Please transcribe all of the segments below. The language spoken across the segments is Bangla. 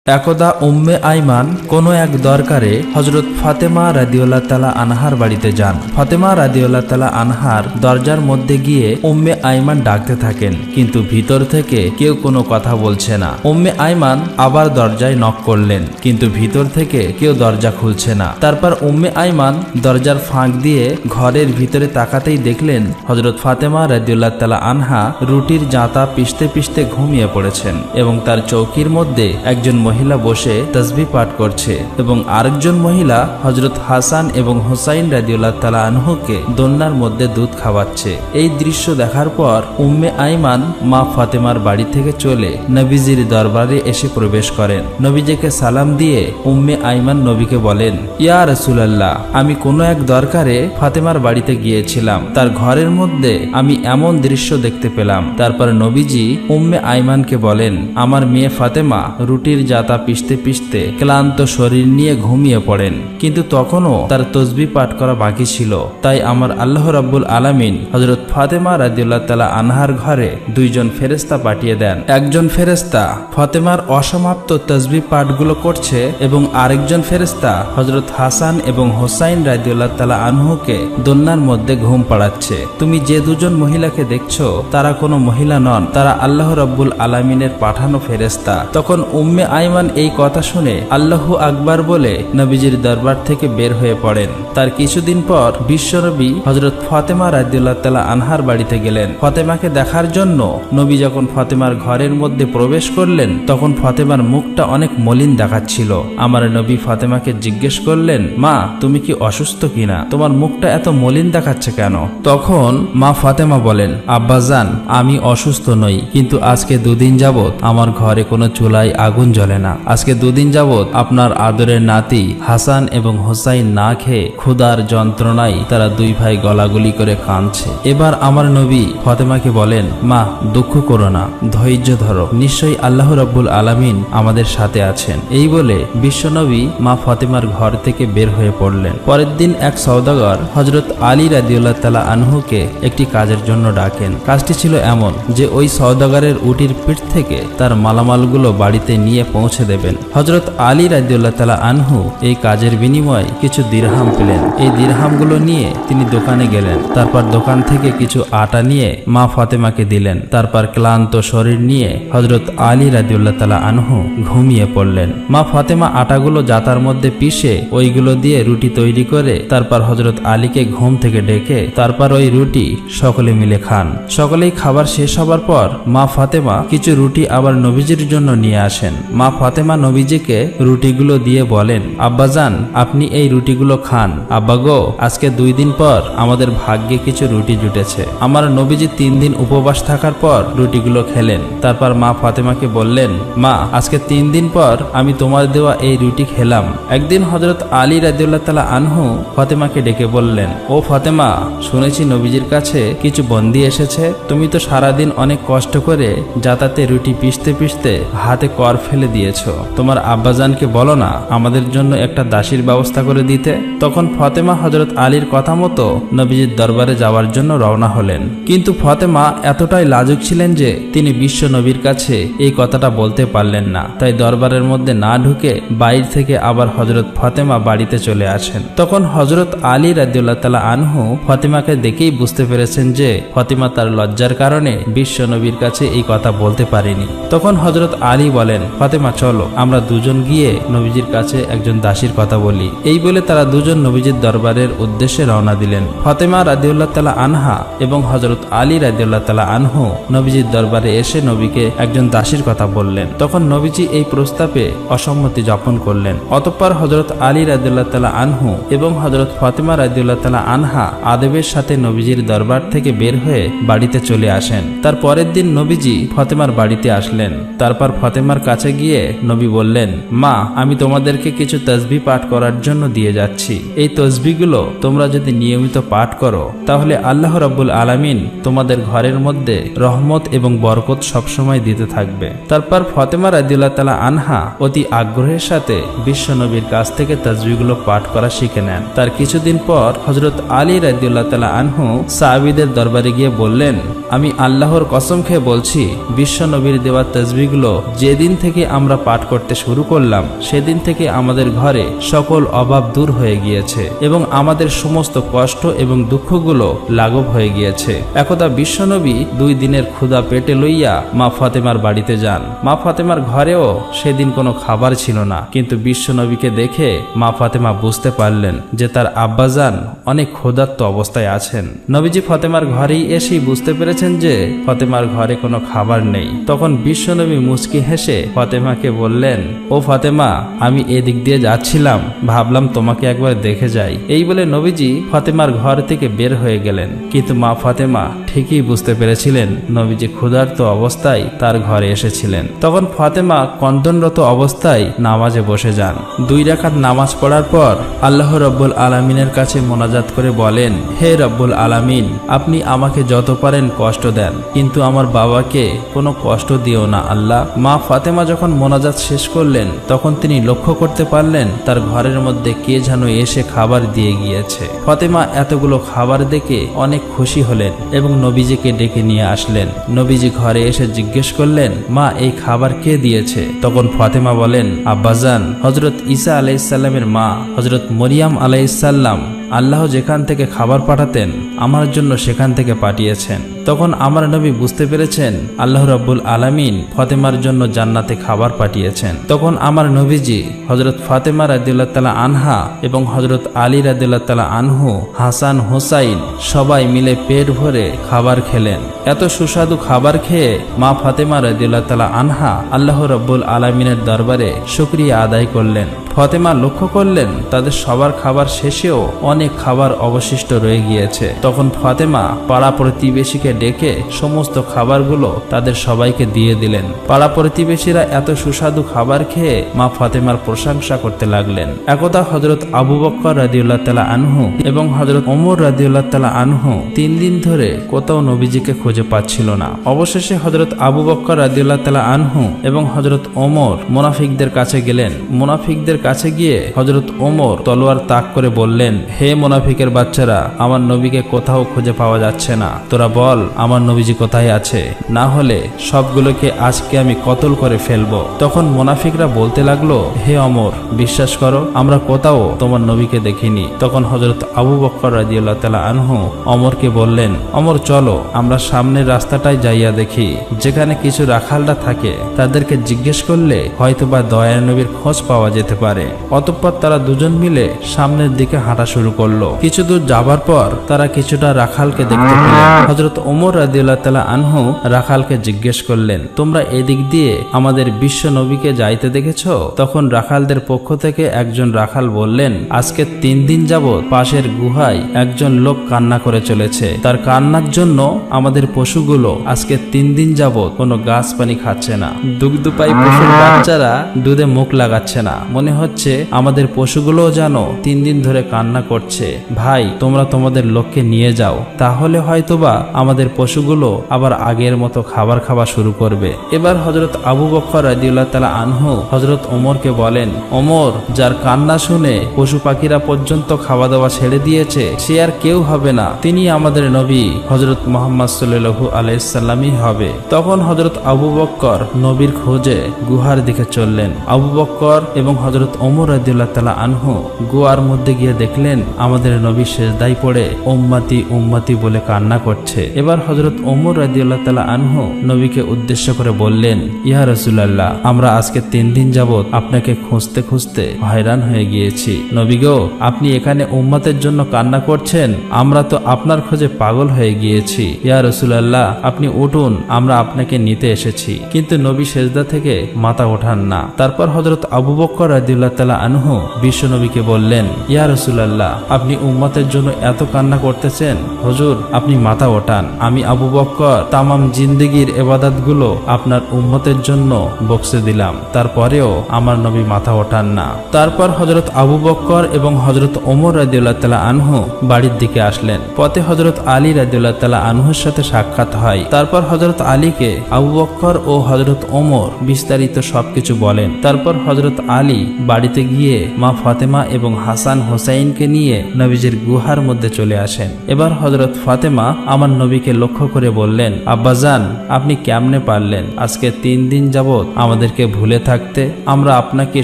একদা উম্মে আইমান কোনো এক দরকারে হযরত ফাতেমা রাদিয়াল্লাহু তাআলা আনহার বাড়িতে যান। ফাতেমা রাদিয়াল্লাহু তাআলা আনহার দরজার মধ্যে গিয়ে উম্মে আইমান ডাকতে থাকেন, কিন্তু ভিতর থেকে কেউ কোনো কথা বলছে না। উম্মে আইমান আবার দরজায় নক করলেন, কিন্তু ভিতর থেকে কেউ দরজা খুলছে না। তারপর উম্মে আইমান দরজার ফাঁক দিয়ে ঘরের ভিতরে তাকাতেই দেখলেন হযরত ফাতেমা রাদিয়াল্লাহু তাআলা আনহা রুটির জাঁতা পিষতে পিষতে ঘুমিয়ে পড়েছেন এবং তার চৌকির মধ্যে একজন মহিলা বসে তাসবিহ পাঠ করছে এবং আরেকজন মহিলা হযরত হাসান এবং হুসাইন রাদিয়াল্লাহু তাআলা আনহুকে দোলনার মধ্যে দুধ খাওয়াচ্ছে। এই দৃশ্য দেখার পর উম্মে আইমান মা ফাতেমার বাড়ি থেকে চলে নবীজির দরবারে এসে প্রবেশ করেন। নবীজিকে সালাম দিয়ে উম্মে আইমান নবীকে বলেন, ইয়া রাসূলুল্লাহ, আমি কোনো এক দরকারে ফাতেমার বাড়িতে গিয়েছিলাম, তার ঘরের মধ্যে আমি এমন দৃশ্য দেখতে পেলাম। তারপর নবীজি উম্মে আইমানকে বলেন, আমার মেয়ে ফাতেমা রুটির জাতা পিষতে পিষতে ক্লান্ত শরীর নিয়ে ঘুমিয়ে পড়েন, কিন্তু তখনও তার তাসবিহ পাঠ করা বাকি ছিল। তাই আমার আল্লাহ রাব্বুল আলামিন হযরত ফাতেমা রাদিয়াল্লাহু তাআলা আনহার ঘরে দুইজন ফেরেশতা পাঠিয়ে দেন। একজন ফেরেশতা ফাতেমার অসমাপ্ত তাসবিহ পাঠগুলো করছে এবং আরেকজন ফেরেশতা হযরত হাসান এবং হুসাইন রাদিয়াল্লাহু তাআলা আনহুকে দোলনার মধ্যে ঘুম পাড়াচ্ছে। তুমি যে দুজন মহিলাকে দেখছো তারা কোনো মহিলা নন, তারা আল্লাহ রাব্বুল আলামিনের পাঠানো ফেরেশতা। তখন উম্মে আইমান এই কথা শুনে আল্লাহু আকবার বলে নবীজির দরবার থেকে বের হয়ে পড়েন। তার কিছুদিন পর বিশ্বনবী হযরত ফাতেমা রাদিয়াল্লাহু তাআলা আনহার বাড়িতে গেলেন। ফাতেমাকে দেখার জন্য নবী যখন ফাতেমার ঘরের মধ্যে প্রবেশ করলেন তখন ফাতেমার মুখটা অনেক মলিন দেখাচ্ছিল। আমার নবী ফাতেমাকে জিজ্ঞেস করলেন, মা, তুমি কি অসুস্থ কিনা? তোমার মুখটা এত মলিন দেখাচ্ছে কেন? তখন মা ফাতেমা বলেন, আব্বাজান, আমি অসুস্থ নই, কিন্তু আজকে দুদিন যাবত আমার ঘরে কোনো চুলায় আগুন জ্বলে না। আজকে দুদিন যাবত আপনার আদরের নাতি হাসান এবং হুসাইন না খেয়ে ক্ষুধার যন্ত্রণায় তারা দুই ভাই গলাগুলি করে কাঁদছে। এবার আমার নবী ফাতেমাকে বলেন, মা, দুঃখ করো না, ধৈর্য ধরো, নিশ্চয়ই আল্লাহ রাব্বুল আলামিন আমাদের সাথে আছেন। এই বলে বিশ্বনবী মা ফাতেমার ঘর থেকে বের হয়ে পড়লেন। পরের দিন এক সওদাগর হযরত আলী রাদিয়াল্লাহু তাআলা আনহুকে একটি কাজের জন্য ডাকেন। কাজটি ছিল এমন যে ওই সওদাগরের উটির পিঠ থেকে তার মালামালগুলো বাড়িতে নিয়ে পৌঁছে দেবেন। হযরত আলী রাদিয়াল্লাহু তাআলা আনহু এই কাজের বিনিময়ে কিছু দিরহাম পেলেন। এই দিরহামগুলো নিয়ে তিনি দোকানে গেলেন। তারপর দোকান থেকে কিছু আটা নিয়ে মা ফাতেমাকে দিলেন। তারপর ক্লান্ত শরীর নিয়ে হযরত আলী রাদিয়াল্লাহু তাআলা আনহু ঘুমিয়ে পড়লেন। মা ফাতেমা আটাগুলো জাতার মধ্যে পিষে ওইগুলো দিয়ে রুটি তৈরি করে তারপর হযরত আলীকে ঘুম থেকে ডেকে তারপর ওই রুটি সকলে মিলে খান। সকলেই খাবার শেষ হবার পর মা ফাতেমা কিছু রুটি আবার নবীজির জন্য নিয়ে আসেন। মা ফাতেমা নবীজিকে রুটিগুলো দিয়ে বলেন, আব্বাজান, আপনি এই রুটিগুলো খান। আব্বা গো, আজকে 2 দিন পর আমাদের ভাগ্যে কিছু রুটি জুটেছে। আমার নবীজি 3 দিন উপবাস থাকার পর রুটিগুলো খেলেন। তারপর মা ফাতেমাকে বললেন, মা, আজকে 3 দিন পর আমি তোমার দেওয়া এই রুটি খেলাম। একদিন হযরত আলী রাদিয়াল্লাহু তাআলা আনহু ফাতেমাকে ডেকে বললেন, ও ফাতেমা, শুনেছি নবীজির কাছে কিছু বন্দী এসেছে। তুমি তো সারাদিন অনেক কষ্ট করে জাতাতে রুটি পিষতে পিষতে হাতে কর ফেলে দিয়েছো। তোমার আব্বাজানকে বলো না আমাদের জন্য একটা দাসীর ব্যবস্থা করে দিতে। তখন ফাতেমা হযরত আলীর কথা মতো নবীজির দরবারে যাওয়ার জন্য রওনা হলেন। কিন্তু ফাতেমা এতটাই লাজুক ছিলেন যে তিনি বিশ্ব নবীর কাছে এই কথাটা বলতে পারলেন না। তাই দরবারের মধ্যে না ঢুকে বাইরে থেকে আবার হযরত ফাতেমা বাড়িতে চলে আসেন। তখন হযরত আলী রাদিয়াল্লাহু তাআলা আনহু ফাতেমাকে দেখেই বুঝতে পেরেছেন যে ফাতেমা তার লজ্জার কারণে বিশ্ব নবীর কাছে এই কথা বলতে পারেনি। তখন হযরত আলী বলেন, ফাতেমা, চলো আমরা দুজন গিয়ে নবীজির কাছে একজন দাসীর কথা বলি। এই বলে তারা দুজন নবীজির দরবারের উদ্দেশ্যে রওনা দিলেন। ফাতেমা রাদিয়াল্লাহু তাআলা আনহা এবং হযরত আলী রাদিয়াল্লাহু তাআলা আনহু নবীজির দরবারে এসে নবীকে একজন দাসীর কথা বললেন। তখন নবীজি এই প্রস্তাবে অসম্মতি জ্ঞাপন করলেন। অতঃপর হযরত আলী রাদিয়াল্লাহু তাআলা আনহু এবং হযরত ফাতেমা রাদিয়াল্লাহু তাআলা আনহা আদবের সাথে নবীজির দরবার থেকে বের হয়ে বাড়িতে চলে আসেন। তার পরের দিন নবীজি ফাতেমার বাড়িতে আসলেন। তারপর ফাতেমার কাছে গিয়ে নবী বললেন, মা, আমি তোমাদেরকে কিছু তাসবিহ পাঠ করার জন্য দিয়ে যাচ্ছি। এই তাসবিহগুলো তোমরা যদি নিয়মিত পাঠ করো তাহলে আল্লাহ রাব্বুল আলামিন তোমাদের ঘরের মধ্যে রহমত এবং বরকত সবসময় দিতে থাকবে। তারপর ফাতেমা রাদিয়াল্লাহু তাআলা আনহা অতি আগ্রহের সাথে বিশ্ব নবীর কাছ থেকে তাসবিহগুলো পাঠ করা শিখে নেন। তার কিছুদিন পর হযরত আলী রাদিয়াল্লাহু তাআলা আনহু সাহাবীদের দরবারে গিয়ে বললেন, আমি আল্লাহর কসম খেয়ে বলছি, বিশ্ব নবীর দেওয়া তাসবিহগুলো যেদিন থেকে আমরা আমরা পাঠ করতে শুরু করলাম সেদিন থেকে আমাদের ঘরে সকল অভাব দূর হয়ে গিয়েছে এবং আমাদের সমস্ত কষ্ট এবং দুঃখগুলো লাঘব হয়ে গিয়েছে। একদা বিশ্বনবী 2 দিনের ক্ষুধা পেটে লইয়া মা ফাতেমার বাড়িতে যান। মা ফাতেমার ঘরেও সেদিন কোনো খাবার ছিল না, কিন্তু বিশ্বনবীকে দেখে মা ফাতেমা বুঝতে পারলেন যে তার আব্বাজান অনেক ক্ষুধার্ত অবস্থায় আছেন। নবীজি ফাতেমার ঘরেই এসেই বুঝতে পেরেছেন যে ফাতেমার ঘরে কোনো খাবার নেই। তখন বিশ্বনবী মুচকি হেসে ফাতেমাকে বললেন, ও ফাতেমা, আমি এদিক দিয়ে যাচ্ছিলাম, ভাবলাম তোমাকে একবার দেখে যাই। এই বলে নবীজি ফাতেমার ঘর থেকে বের হয়ে গেলেন, কিন্তু মা ফাতেমা ঠিকই বুঝতে পেরেছিলেন নবীজি ক্ষুধার্ত অবস্থায় তার ঘরে এসেছিলেন। তখন ফাতেমা কন্দনরত অবস্থায় নামাজে বসে যান। 2 রাকাত নামাজ পড়ার পর আল্লাহ রব্বুল আলামিনের কাছে মোনাজাত করে বলেন, হে রব্বুল আলামিন, আপনি আমাকে যত পারেন কষ্ট দেন, কিন্তু আমার বাবাকে কোনো কষ্ট দিও না আল্লাহ। মা ফাতেমা যখন মোনাজাত শেষ করলেন তখন তিনি লক্ষ্য করতে পারলেন তার ঘরের মধ্যে কে যেন এসে খাবার দিয়ে গিয়েছে। ফাতেমা এতগুলো খাবার দেখে অনেক খুশি হলেন এবং নবীজিকে ডেকে নিয়ে আসলেন। নবীজি ঘরে এসে জিজ্ঞেস করলেন, মা, এই খাবার কে দিয়েছে? তখন ফাতেমা বলেন, আব্বাজান, হযরত ঈসা আলাইহিসসালামের মা হযরত মরিয়াম আলাইহিসসালাম আল্লাহ যেখান থেকে খাবার পাঠাতেন আমার জন্য সেখান থেকে পাঠিয়েছেন। তখন আমার নবী বুঝতে পেরেছেন আল্লাহ রাব্বুল আলামিন ফাতেমার জন্য জান্নাতে খাবার পাঠিয়েছেন। তখন আমার নবীজি হযরত ফাতেমা রাদিয়াল্লাহু তাআলা আনহা এবং হযরত আলী রাদিয়াল্লাহু তাআলা আনহু, হাসান, হুসাইন সবাই মিলে পেট ভরে খাবার খেলেন। এত সুস্বাদু খাবার খেয়ে মা ফাতেমা রাদিয়াল্লাহু তাআলা আনহা আল্লাহ রাব্বুল আলামিনের দরবারে শুকরিয়া আদায় করলেন। ফাতেমা লক্ষ্য করলেন তাদের সবার খাবার শেষেও অনেক খাবার অবশিষ্ট রয়ে গিয়েছে। তখন ফাতেমা পাড়া প্রতিবেশীকে ডেকে সমস্ত খাবারগুলো তাদের সবাইকে দিয়ে দিলেন। পাড়া প্রতিবেশীরা এত সুস্বাদু খাবার খেয়ে মা ফাতেমার প্রশংসা করতে লাগলেন। একদা হযরত আবু বকর রাদিয়াল্লাহু তাআলা আনহু এবং হযরত ওমর রাদিয়াল্লাহু তাআলা আনহু 3 দিন ধরে কোথাও নবীজিকে খুঁজে পাচ্ছিল না। অবশেষে হযরত আবু বকর রাদিয়াল্লাহু তাআলা আনহু এবং হযরত ওমর মুনাফিকদের কাছে গেলেন। মুনাফিকদের কাছে গিয়ে হযরত ওমর তলোয়ার তাক করে বললেন, হে মুনাফিকের বাচ্চারা, আমার নবীকে কোথাও খুঁজে পাওয়া যাচ্ছে না, তোরা বল আমার নবীজি কোথায় আছে, না হলে সবগুলোকে আজকে আমি কতল করে ফেলবো। তখন মুনাফিকরা বলতে লাগলো, হে ওমর, বিশ্বাস করো আমরা কোথাও তোমার নবীকে দেখিনি। তখন হযরত আবু বকর রাদিয়াল্লাহু তাআলা আনহু ওমরকে বললেন, ওমর চলো আমরা সামনের রাস্তাটায় যাইয়া দেখি, যেখানে কিছু রাখালরা থাকে তাদেরকে জিজ্ঞেস করলে হয়তোবা দয়ার নবীর খোঁজ পাওয়া যেতে পারে। অতঃপর তারা দুজন মিলে সামনের দিকে হাঁটা শুরু করলো। কিছু দূর যাবার পর তারা কিছুটা রাখালকে দেখতে পেলেন। হযরত ওমর রাদিয়াল্লাহু তাআলা আনহু রাখালকে জিজ্ঞেস করলেন, তোমরা এদিক দিয়ে আমাদের বিশ্ব নবীকে যাইতে দেখেছো? তখন রাখালদের পক্ষ থেকে একজন রাখাল বললেন, আজকে 3 দিন যাবৎ পাশের গুহায় একজন লোক কান্না করে চলেছে। তার কান্নার জন্য আমাদের পশুগুলো আজকে 3 দিন যাবৎ কোনো গাছ পানি খাচ্ছে না। দুগ্ধপায়ী পশুর বাচ্চারা দুধে মুখ লাগাচ্ছে না। মনে হচ্ছে আমাদের পশুগুলো যেন 3 দিন ধরে কান্না করছে। ভাই, তোমরা তোমাদের লোককে নিয়ে যাও, তাহলে হয়তোবা আমাদের পশুগুলো আবার আগের মতো খাবার খাওয়া শুরু করবে। এবার হযরত আবু বকর রাদিয়াল্লাহু তাআলা আনহু হযরত ওমরকে বলেন, ওমর, যার কান্না শুনে পশু পাখিরা পর্যন্ত খাওয়া দাওয়া ছেড়ে দিয়েছে সে আর কেউ হবে না, তিনি আমাদের নবী হযরত মুহাম্মদ সাল্লাল্লাহু আলাইহি সাল্লামই হবে। তখন হযরত আবু বকর নবীর খোঁজে গুহার দিকে চললেন। আবু বকর এবং হযরত ওমর রাদিয়াল্লাহু তাআলা আনহু গুহার মধ্যে গিয়ে দেখলেন আমাদের নবী সিজদায় পড়ে উম্মতি উম্মতি বলে কান্না করছে। এবার হযরত ওমর রাদিয়াল্লাহু তাআলা আনহু নবীকে উদ্দেশ্য করে বললেন, ইয়া রাসূলুল্লাহ, আমরা আজকে 3 দিন যাবৎ আপনাকে খুঁজতে খুঁজতে হয়রান হয়ে গিয়েছি। নবী গো, আপনি এখানে উম্মতের জন্য কান্না করছেন, আমরা তো আপনার খোঁজে পাগল হয়ে গিয়েছি। ইয়া রাসূলুল্লাহ, আপনি উঠুন, আমরা আপনাকে নিতে এসেছি। কিন্তু নবী সিজদা থেকে মাথা ওঠান না। তারপর হযরত আবু বকর রাদিয়াল্লাহু তাআলা আনহু বিশ্ব নবীকে বললেন, ইয়া রাসূলুল্লাহ, আপনি উম্মতের জন্য এত কান্না করতেছেন, হুজুর আপনি মাথা ওঠান। আমি আবু বকর তামাম জিন্দেগির ইবাদতগুলো আপনার উম্মতের জন্য বক্সে দিলাম, তারপরেও আমার নবী মাথা ওঠান না। তারপর হযরত আবু বকর এবং হযরত ওমর রাদিয়াল্লাহু তাআলা আনহু বাড়ির দিকে আসলেন। পথে হযরত আলী রাদিয়াল্লাহু তাআলা আনহুর সাথে সাক্ষাৎ হয়। তারপর হযরত আলীকে আবু বকর ও হযরত ওমর বিস্তারিত সবকিছু বলেন। তারপর হযরত আলী বাড়িতে গিয়ে মা ফাতেমা এবং হাসান হোসাইনকে নিয়ে নবীজির গুহার মধ্যে চলে আসেন। এবার হযরত ফাতেমা আমার নবীকে নবীকে লক্ষ্য করে বললেন, আব্বাজান আপনি কেমনে পারলেন আজকে 3 দিন যাবৎ আমাদেরকে ভুলে থাকতে? আমরা আপনাকে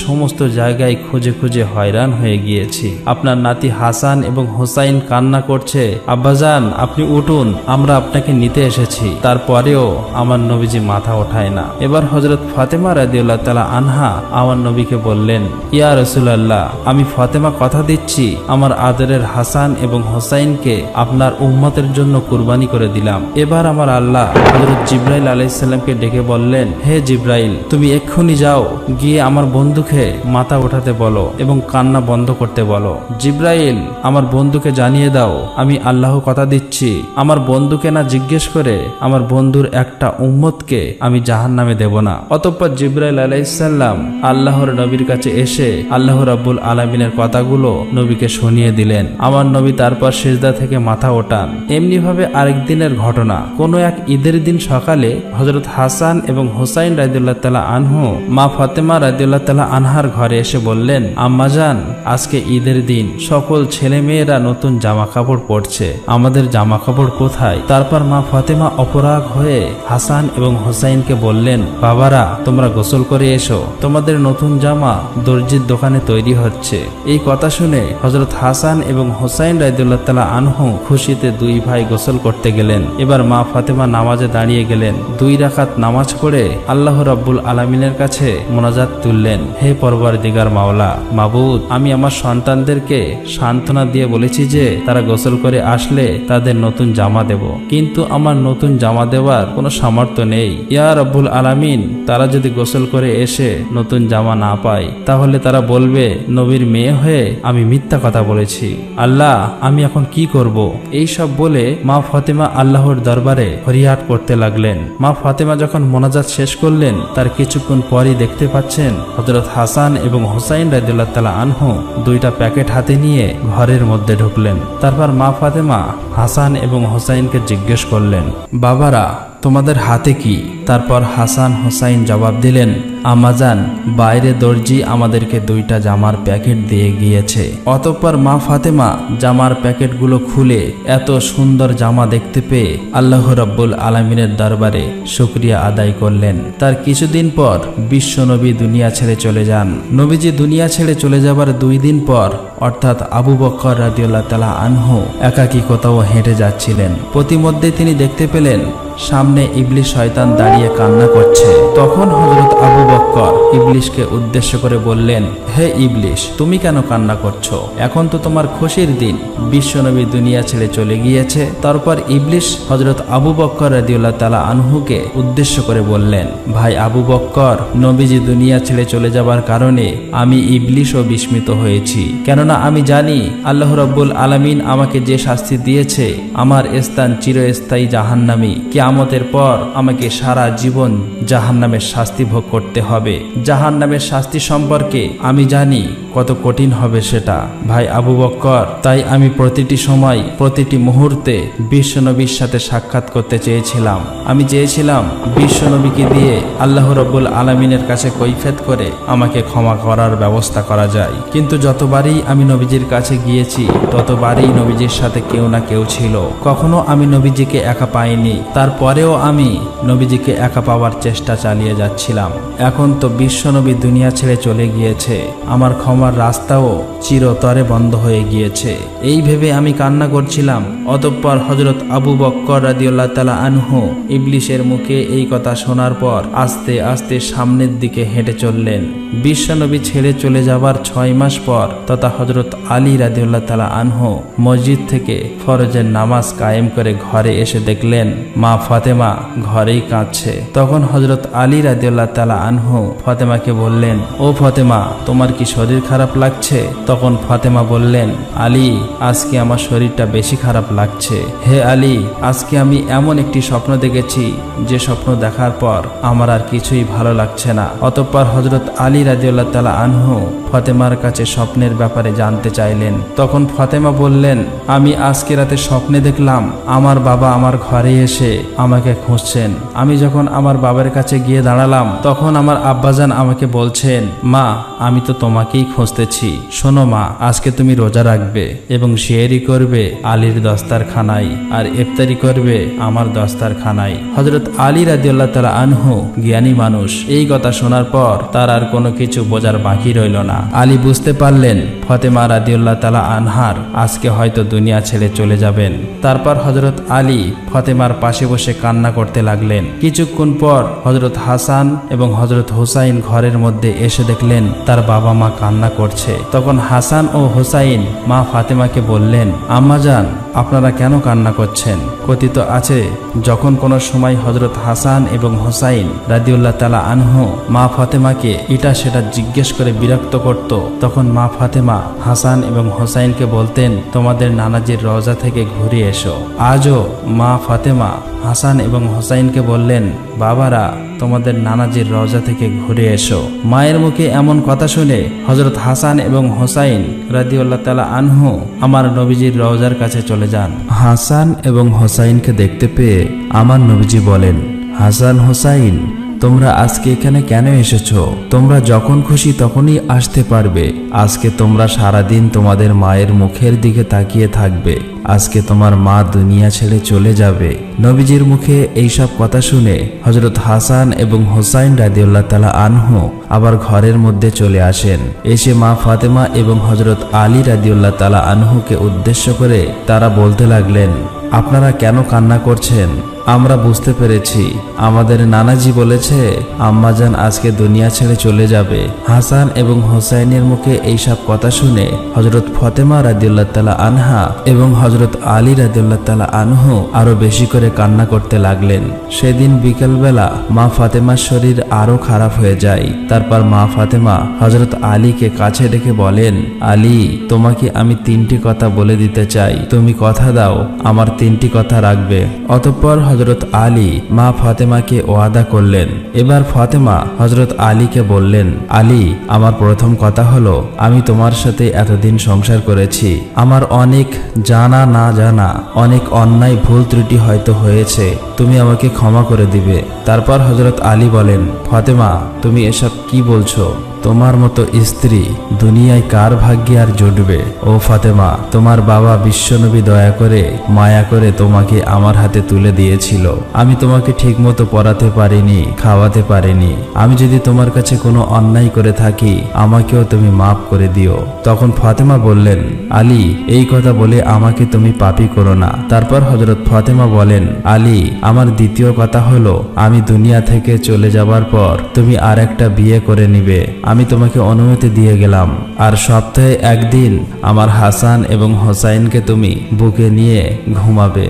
সমস্ত জায়গায় খুঁজে খুঁজে হয়রান হয়ে গিয়েছি। আপনার নাতি হাসান এবং হোসাইন কান্না করছে, আব্বাজান আপনি উঠুন, আমরা আপনাকে নিতে এসেছি। তারপরেও আমার নবীজি মাথা ওঠায় না। এবার হযরত ফাতেমা রাদিয়াল্লাহু তাআলা আনহা আমার নবীকে বললেন, ইয়া রাসূলুল্লাহ, আমি ফাতেমা কথা দিচ্ছি আমার আদরের হাসান এবং হোসাইনকে আপনার উম্মতের জন্য কুরবানি করে দিলাম। এবার আমার আল্লাহ হযরত জিবরাইল আলাইহিস সালামকে ডেকে বললেন, হে জিবরাইল, তুমি এক্ষুনি যাও, গিয়ে আমার বন্ধুকে মাথা ওঠাতে বলো এবং কান্না বন্ধ করতে বলো। জিবরাইল, আমার বন্ধুকে জানিয়ে দাও আমি আল্লাহ কথা দিচ্ছি আমার বন্ধুকে না জিজ্ঞেস করে আমার বন্ধুর একটা উম্মতকে আমি জাহান্নামে দেব না। অতঃপর জিবরাইল আলাইহিস সালাম আল্লাহর নবীর কাছে এসে আল্লাহ রাব্বুল আলামিনের কথাগুলো নবীকে শুনিয়ে দিলেন। আমার নবী তারপর সিজদা থেকে মাথা ওঠান। এমনি ভাবে আরেক দিনের ঘটনা, কোনো এক ঈদের দিন সকালে হযরত হাসান এবং হোসাইন রাদিয়াল্লাহু তাআলা আনহু মা ফাতেমা রাদিয়াল্লাহু তাআলা আনহার ঘরে এসে বললেন, আম্মাজান আজকে ঈদের দিন, সকল ছেলে মেয়েরা নতুন জামা কাপড় পরছে, আমাদের জামা কাপড় কোথায়? তারপর মা ফাতেমা অপরাগ হয়ে হাসান এবং হোসাইনকে বললেন, বাবারা তোমরা গোসল করে এসো, তোমাদের নতুন জামা দর্জির দোকানে তৈরি হচ্ছে। এই কথা শুনে হযরত হাসান এবং হোসাইন রাদিয়াল্লাহু তাআলা আনহু খুশিতে 2 ভাই গোসল করতে গেলেন। এবার মা ফাতেমা নামাজে দাঁড়িয়ে গেলেন। 2 রাকাত নামাজ পড়ে আল্লাহ রাব্বুল আলামিনের কাছে মোনাজাত তুললেন, হে পরওয়ারদিগার মাওলা, মাবুদ, আমি আমার সন্তানদেরকে সান্ত্বনা দিয়ে বলেছি যে তারা গোসল করে আসলে তাদের নতুন জামা দেব, কিন্তু আমার নতুন জামা দেওয়ার কোনো সামর্থ্য নেই। ইয়া রাব্বুল আলামিন, তারা যদি গোসল করে এসে নতুন জামা না পায় তাহলে তারা বলবে নবীর মেয়ে হয়ে আমি মিথ্যা কথা বলেছি। আল্লাহ, আমি এখন কি করব? এই সব বলে মা ফাতেমা আল্লাহর দরবারে ফরিয়াদ করতে লাগলেন। মা ফাতেমা যখন মোনাজাত শেষ করলেন তার কিছুক্ষণ পরই দেখতে পাচ্ছেন হযরত হাসান এবং হোসাইন রাদিয়াল্লাহু তাআলা আনহু 2টা প্যাকেট হাতে নিয়ে ঘরের মধ্যে ঢুকলেন। তারপর মা ফাতেমা হাসান এবং হোসাইনকে জিজ্ঞেস করলেন, বাবারা তোমাদের হাতে কি? তারপর হাসান হোসাইন জবাব দিলেন, আম্মাজান বাইরে দর্জি আমাদেরকে 2টা জামার প্যাকেট দিয়ে গিয়েছে। অতঃপর মা ফাতেমা জামার প্যাকেটগুলো খুলে এত সুন্দর জামা দেখতে পেয়ে আল্লাহ রাব্বুল আলামিনের দরবারে শুকরিয়া আদায় করলেন। তার কিছুদিন পর বিশ্বনবী দুনিয়া ছেড়ে চলে যান। নবীজি দুনিয়া ছেড়ে চলে যাবার 2 দিন পর অর্থাৎ আবু বকর রাদিয়াল্লাহু তাআলা আনহু একাকী কোথাও হেঁটে যাচ্ছিলেন। প্রতিমধ্যে তিনি দেখতে পেলেন সামনে ইবলিশ শয়তান দাঁড়িয়ে কান্না করছে। তখন হযরত আবু বকর ইবলিশকে উদ্দেশ্য করে বললেন, হে ইবলিশ, তুমি কেন কান্না করছো? এখন তো তোমার খুশির দিন, বিশ্বনবী দুনিয়া ছেড়ে চলে গিয়েছে। তারপর ইবলিশ হযরত আবু বকর রাদিয়াল্লাহু তাআলা আনহুকে উদ্দেশ্য করে বললেন, ভাই আবু বকর, নবীজি দুনিয়া ছেড়ে চলে যাবার কারণে আমি ইবলিশও বিস্মিত হয়েছি। কেননা আমি জানি আল্লাহ রাব্বুল আলামিন আমাকে যে শাস্তি দিয়েছে, আমার স্থান চিরস্থায়ী জাহান্নামী। কিয়ামতের পর আমাকে সারা জীবন জাহান্নামের শাস্তি ভোগ করতে হবে। জাহান্নামের শাস্তি সম্পর্কে আমি জানি কত কঠিন হবে সেটা। ভাই আবু বকর, তাই আমি প্রতিটি সময় প্রতিটি মুহূর্তে বিশ্বনবীর সাথে সাক্ষাৎ করতে চেয়েছিলাম। আমি চেয়েছিলাম বিশ্বনবীকে দিয়ে আল্লাহ রাব্বুল আলামিনের কাছে কৈফিয়ত করে আমাকে ক্ষমা করার ব্যবস্থা করা যায়। কিন্তু যতবারই আমি নবীজির কাছে গিয়েছি ততবারই নবীজির সাথে কেউ না কেউ ছিল। কখনো আমি নবীজিকে একা পাইনি। তারপরেও আমি নবীজিকে একা পাওয়ার চেষ্টা চালিয়ে যাচ্ছিলাম। এখন তো বিশ্বনবী দুনিয়া ছেড়ে চলে গিয়েছে, আমার ক্ষমার রাস্তাও চিরতরে বন্ধ হয়ে গিয়েছে। এই ভেবে আমি কান্না করছিলাম। অতঃপর হযরত আবু বকর রাদিয়াল্লাহু তাআলা আনহু ইবলিশের মুখে এই কথা শোনার পর আস্তে আস্তে সামনের দিকে হেঁটে চললেন। বিশ্বনবী ছেড়ে চলে যাবার 6 মাস পর তথা হযরত আলী রাদিয়াল্লাহু তাআলা আনহু মসজিদ থেকে ফরজের নামাজ কায়েম করে ঘরে এসে দেখলেন মা ফাতেমা ঘরেই কাঁদছে। তখন হযরত আলী রাদিয়াল্লাহু তাআলা আনহু ফাতেমাকে বললেন, ও ফাতেমা, তোমার কি শরীর খারাপ লাগছে? তখন ফাতেমা বললেন, আলী, আজকে আমার শরীরটা বেশি খারাপ লাগছে। হে আলী, আজকে আমি এমন একটি স্বপ্ন দেখেছি যে স্বপ্ন দেখার পর আমার আর কিছুই ভালো লাগছে না। অতঃপর হযরত আলী রাদিয়াল্লাহু তাআলা আনহু ফাতেমার কাছে স্বপ্নের ব্যাপারে জানতে চাইলেন। তখন ফাতেমা বললেন, আমি আজকে রাতে স্বপ্নে দেখলাম আমার বাবা আমার ঘরে এসে আমাকে খুঁজছেন। আমি যখন আমার বাবার কাছে গিয়ে দাঁড়ালাম তখন আমার আব্বাজান আমাকে বলছেন, মা আমি তো তোমাকেই খুঁজতেছি, শোনো মা, আজকে তুমি রোজা রাখবে এবং শেয়ারি করবে আলীর দস্তারখানায় আর ইফতারি করবে আমার দস্তারখানায়। হযরত আলী রাদিয়াল্লাহু তাআলা আনহু জ্ঞানী মানুষ, এই কথা শোনার পর তার আর কোনো কিছু বোঝার বাকি রইল না। আলী বুঝতে পারলেন ফাতেমা রাদিয়াল্লাহু তাআলা আনহার আজকে হয়তো দুনিয়া ছেড়ে চলে যাবেন। তারপর হযরত আলী ফাতেমার পাশে বসে কান্না করতে লাগলেন। কিছুক্ষণ পর হযরত হাসান এবং হযরত হুসাইন ঘরের মধ্যে এসে দেখলেন তার বাবা মা কান্না করছে। তখন হাসান ও হুসাইন মা ফাতেমাকে বললেন, আম্মাজান আপনারা কেন কান্না করছেন? কথিত আছে যখন কোনো সময় হযরত হাসান এবং হুসাইন রাদিয়াল্লাহু তাআলা আনহু মা ফাতেমাকে এটা সেটা জিজ্ঞেস করে বিরক্ত করত, তখন মা ফাতেমা হাসান এবং হুসাইনকে বলতেন, তোমাদের নানাজির রওজা থেকে ঘুরে এসো। আজও মা ফাতেমা হাসান এবং হুসাইনকে বললেন, বাবারা তোমাদের নানাজির রওজা থেকে ঘুরে এসো। মায়ের মুখে এমন কথা শুনে হযরত হাসান এবং হুসাইন রাদিয়াল্লাহু তাআলা আনহু আমার নবীজির রওজার কাছে চলে যান। হাসান এবং হুসাইনকে দেখতে পেয়ে আমার নবীজি বলেন, হাসান হুসাইন তোমরা আজকে এখানে কেন এসেছো? তোমরা যখন খুশি তখনই আসতে পারবে। আজকে তোমরা সারাদিন তোমাদের মায়ের মুখের দিকে তাকিয়ে থাকবে। আজকে তোমার মা দুনিয়া ছেড়ে চলে যাবে। নবীজির মুখে এইসব কথা শুনে হযরত হাসান এবং হুসাইন রাদিয়াল্লাহু তাআলা আনহু আবার ঘরের মধ্যে চলে আসেন। এসে মা ফাতেমা এবং হযরত আলী রাদিয়াল্লাহু তাআলা আনহুকে উদ্দেশ্য করে তারা বলতে লাগলেন, আপনারা কেন কান্না করছেন? আমরা বুঝতে পেরেছি, আমাদের নানাজি বলেছে আম্মাজান আজকে দুনিয়া ছেড়ে চলে যাবে। হাসান এবং হুসাইনের মুখে এইসব কথা শুনে হযরত ফাতেমা রাদিয়াল্লাহু তাআলা আনহা এবং হযরত আলী রাদিয়াল্লাহু তাআলা আনহু আরো বেশি করে কান্না করতে লাগলেন। সেদিন বিকেলবেলা মা ফাতেমার শরীর আরো খারাপ হয়ে যায়। তারপর মা ফাতেমা হযরত আলীকে কাছে ডেকে বলেন, আলী তোমাকে আমি 3টি কথা বলে দিতে চাই, তুমি কথা দাও আমার 3টি কথা রাখবে। অতঃপর হযরত আলী মা ফাতেমাকে ওয়াদা করলেন। এবার ফাতেমা হযরত আলীকে বললেন, আলী আমার প্রথম কথা হলো, আমি তোমার সাথে এতদিন সংসার করেছি, আমার অনেক জানা না জানা অনেক অন্যায় ভুল ত্রুটি হয়তো হয়েছে, তুমি আমাকে ক্ষমা করে দিবে। তারপর হযরত আলী বলেন, ফাতেমা তুমি এসব কি বলছো? তোমার মতো স্ত্রী দুনিয়ায় কার ভাগ্যে আর জুটবে? ও ফাতেমা, তোমার বাবা বিশ্বনবী দয়া করে মায়া করে তোমাকে আমার হাতে তুলে দিয়েছিল। আমি তোমাকে ঠিকমতো পড়াতে পারিনি, খাওয়াতে পারিনি। আমি যদি তোমার কাছে কোনো অন্যায় করে থাকি আমাকেও তুমি মাফ করে দিও। তখন ফাতেমা বললেন, আলী এই কথা বলে আমাকে তুমি পাপী করো না। তারপর হযরত ফাতেমা বলেন, আলী আমার দ্বিতীয় কথা হলো, আমি দুনিয়া থেকে চলে যাবার পর তুমি আরেকটা বিয়ে করে নিবে। আমি তোমাকে অনুমতি দিয়ে গেলাম। আর সপ্তাহে একদিন আমার হাসান এবং হুসাইনকে তুমি বুকে নিয়ে ঘুমাবে।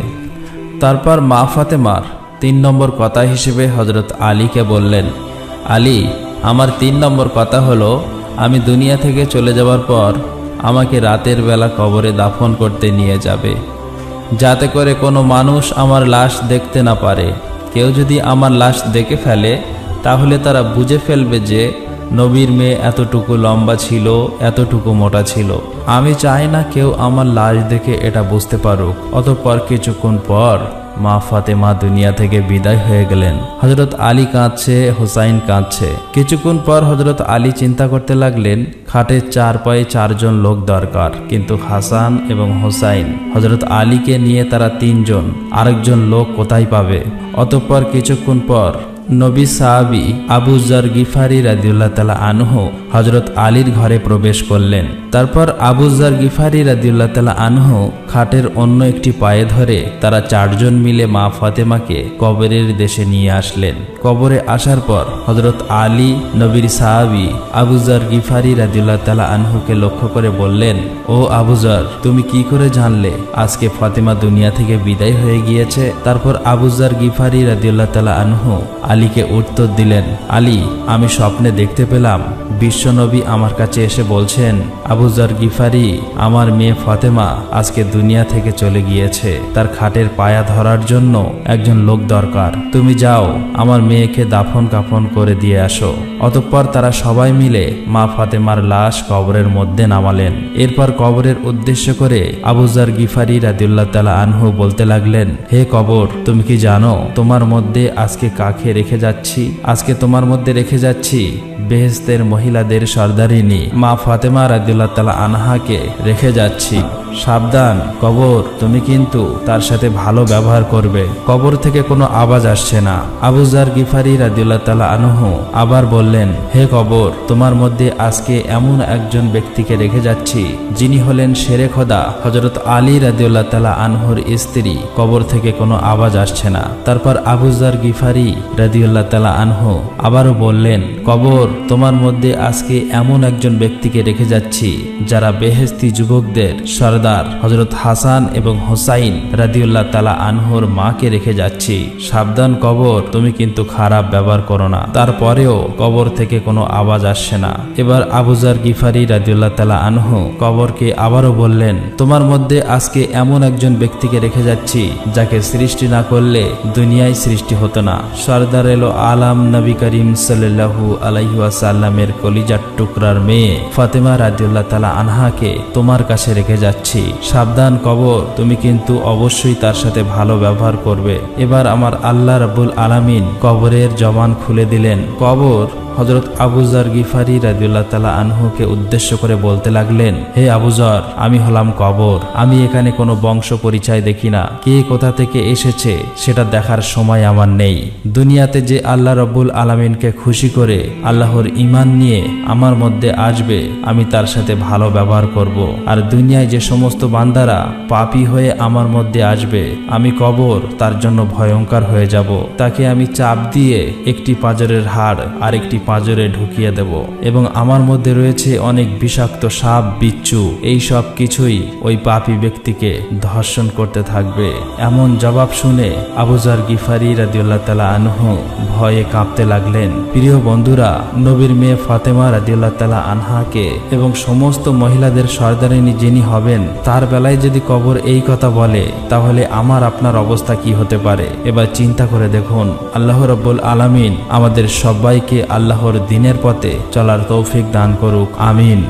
তারপর মা ফাতেমার 3 নম্বর কথা হিসেবে হযরত আলীকে বললেন, আলী আমার 3 নম্বর কথা হলো, আমি দুনিয়া থেকে চলে যাওয়ার পর আমাকে রাতের বেলা কবরে দাফন করতে নিয়ে যাবে, যাতে করে কোনো মানুষ আমার লাশ দেখতে না পারে। কেউ যদি আমার লাশ দেখে ফেলে তাহলে তারা বুঝে ফেলবে যে নবীর মেয়ে এতটুকু লম্বা ছিল, এতটুকু মোটা ছিল। আমি চাই না কেউ আমার লাশ দেখে এটা বুঝতে পারুক। অতঃপর কিছুক্ষণ পর মা ফাতেমা দুনিয়া থেকে বিদায় হয়ে গেলেন। হযরত আলী কাঁদছে, হুসাইন কাঁদছে। কিছুক্ষণ পর হযরত আলী চিন্তা করতে লাগলেন, খাটের 4 পায়ে 4 জন লোক দরকার, কিন্তু হাসান এবং হুসাইন হযরত আলীকে নিয়ে তারা 3 জন, আরেকজন লোক কোথায় পাবে? অতঃপর কিছুক্ষণ পর নবী সাহাবী আবু যর গিফারি রাদিয়াল্লাহু তাআলা আনহু হযরত আলীর ঘরে প্রবেশ করলেন। তারপর আবু যর গিফারি রাদিয়াল্লাহু তাআলা আনহু খাটের অন্য একটি পায়ে ধরে তারা 4 জন মিলে মা ফাতেমাকে কবরের দেশে নিয়ে আসলেন। কবরে আসার পর হযরত আলী নবীর সাহাবী আবু যর গিফারি রাদিয়াল্লাহু তাআলা আনহুকে লক্ষ্য করে বললেন, ও আবু যর তুমি কি করে জানলে আজকে ফাতেমা দুনিয়া থেকে বিদায় হয়ে গিয়েছে? তারপর আবু যর গিফারি রাদিয়াল্লাহু তাআলা আনহু আলীকে উত্তর দিলেন, আলী আমি স্বপ্নে দেখতে পেলাম বিশ্বনবী আমার কাছে এসে বলছেন, আবু যর গিফারি আমার মেয়ে ফাতেমা আজকে দুনিয়া থেকে চলে গিয়েছে, তার খাটের পায়া ধরার জন্য একজন লোক দরকার, তুমি যাও আমার মেয়েকে দাফন কাফন করে দিয়ে আসো। অতঃপর তারা সবাই মিলে মা ফাতেমার লাশ কবরের মধ্যে নামালেন। এরপর কবরের উদ্দেশ্য করে আবু যর গিফারি রাদিয়াল্লাহু তাআলা আনহু বলতে লাগলেন, হে কবর তুমি কি জানো তোমার মধ্যে আজকে কাকে রেখে রেখে যাচ্ছি, আজকে তোমার মধ্যে রেখে যাচ্ছি বেহেশতের মহিলাদের সর্দারিনী মা ফাতেমা রাদিয়াল্লাহু তাআলা আনহাকে রেখে যাচ্ছি। সাবধান কবর, তুমি কিন্তু তার সাথে ভালো ব্যবহার করবে। কবর থেকে কোনো আওয়াজ আসছে না। আবু যার গিফারি রাদিয়াল্লাহু তাআলা আনহু আবার বললেন, হে কবর, তোমার মধ্যে আজকে এমন একজন ব্যক্তিকে রেখে যাচ্ছি যিনি হলেন শেরে খোদা হযরত আলী রাদিয়াল্লাহু তাআলা আনহুর স্ত্রী। কবর থেকে কোনো আওয়াজ আসছে না। তারপর আবু যার গিফারি রাদিয়াল্লাহু তাআলা আনহু আবারও বললেন, কবর, তোমার মধ্যে আজকে এমন একজন ব্যক্তিকে রেখে যাচ্ছি যারা বেহেশতি যুবকদের সর্দার হযরত হাসান এবং হোসাইন রাদিয়াল্লাহু তাআলা আনহুর মাকে রেখে যাচ্ছি। সাবধান কবর, তুমি কিন্তু খারাপ ব্যবহার করো না। তারপরেও কবর থেকে কোনো আওয়াজ আসছে না। এবার আবু যার গিফারি রাদিয়াল্লাহু তাআলা আনহু কবরকে আবারও বললেন, তোমার মধ্যে আজকে এমন একজন ব্যক্তিকে রেখে যাচ্ছি যাকে সৃষ্টি না করলে দুনিয়ায় সৃষ্টি হতো না। সর্দার এলো আলাম নবী করিম সাল্লাল্লাহু আলাইহি ওয়াসাল্লামের কলিজার টুকরার মেয়ে ফাতেমা রাদিয়াল্লাহু তাআলা আনহাকে তোমার কাছে রেখে যাচ্ছি। সাবধান কবর, তুমি কিন্তু অবশ্যই তার সাথে ভালো ব্যবহার করবে। এবার আমার আল্লাহ রাব্বুল আলামিন কবরের জবান খুলে দিলেন। কবর হযরত আবু যার গিফারি রাদিয়াল্লাহু তাআলা আনহুকে উদ্দেশ্য করে বলতে লাগলেন, হে আবু যার, আমি হলাম কবর। আমি এখানে কোনো বংশ পরিচয় দেখি না। কে কোথা থেকে এসেছে সেটা দেখার সময় আমার নেই। দুনিয়াতে যে আল্লাহ রাব্বুল আলামিনকে খুশি করে আল্লাহর ঈমান নিয়ে আমার মধ্যে আসবে, আমি তার সাথে ভালো ব্যবহার করব। আর দুনিয়ায় যে সমস্ত বান্দারা পাপী হয়ে আমার মধ্যে আসবে, আমি কবর তার জন্য ভয়ঙ্কর হয়ে যাব। তাকে আমি চাপ দিয়ে একটি পাঁজরের হাড় আর একটি পাঁজরে ঢুকিয়ে দেব এবং আমার মধ্যে রয়েছে অনেক বিষাক্ত সাপ বিচ্ছু। এই সব কিছুই ওই পাপী ব্যক্তিকে ধর্ষণ করতে থাকবে। এমন জবাব শুনে আবু যার গিফারি রাদিয়াল্লাহু তাআলা আনহু ভয়ে কাঁপতে লাগলেন। প্রিয় বন্ধুরা, নবীর মেয়ে ফাতেমা রাদিয়াল্লাহু তাআলা আনহাকে এবং সমস্ত মহিলাদের সর্দারিনী যিনি হবেন তার বেলায় যদি কবর এই কথা বলে, তাহলে আমার আপনার অবস্থা কি হতে পারে? এবার চিন্তা করে দেখুন। আল্লাহ রাব্বুল আলামিন আমাদের সবাইকে আল্লাহর দ্বীনের পথে চলার তৌফিক দান করুক। আমিন।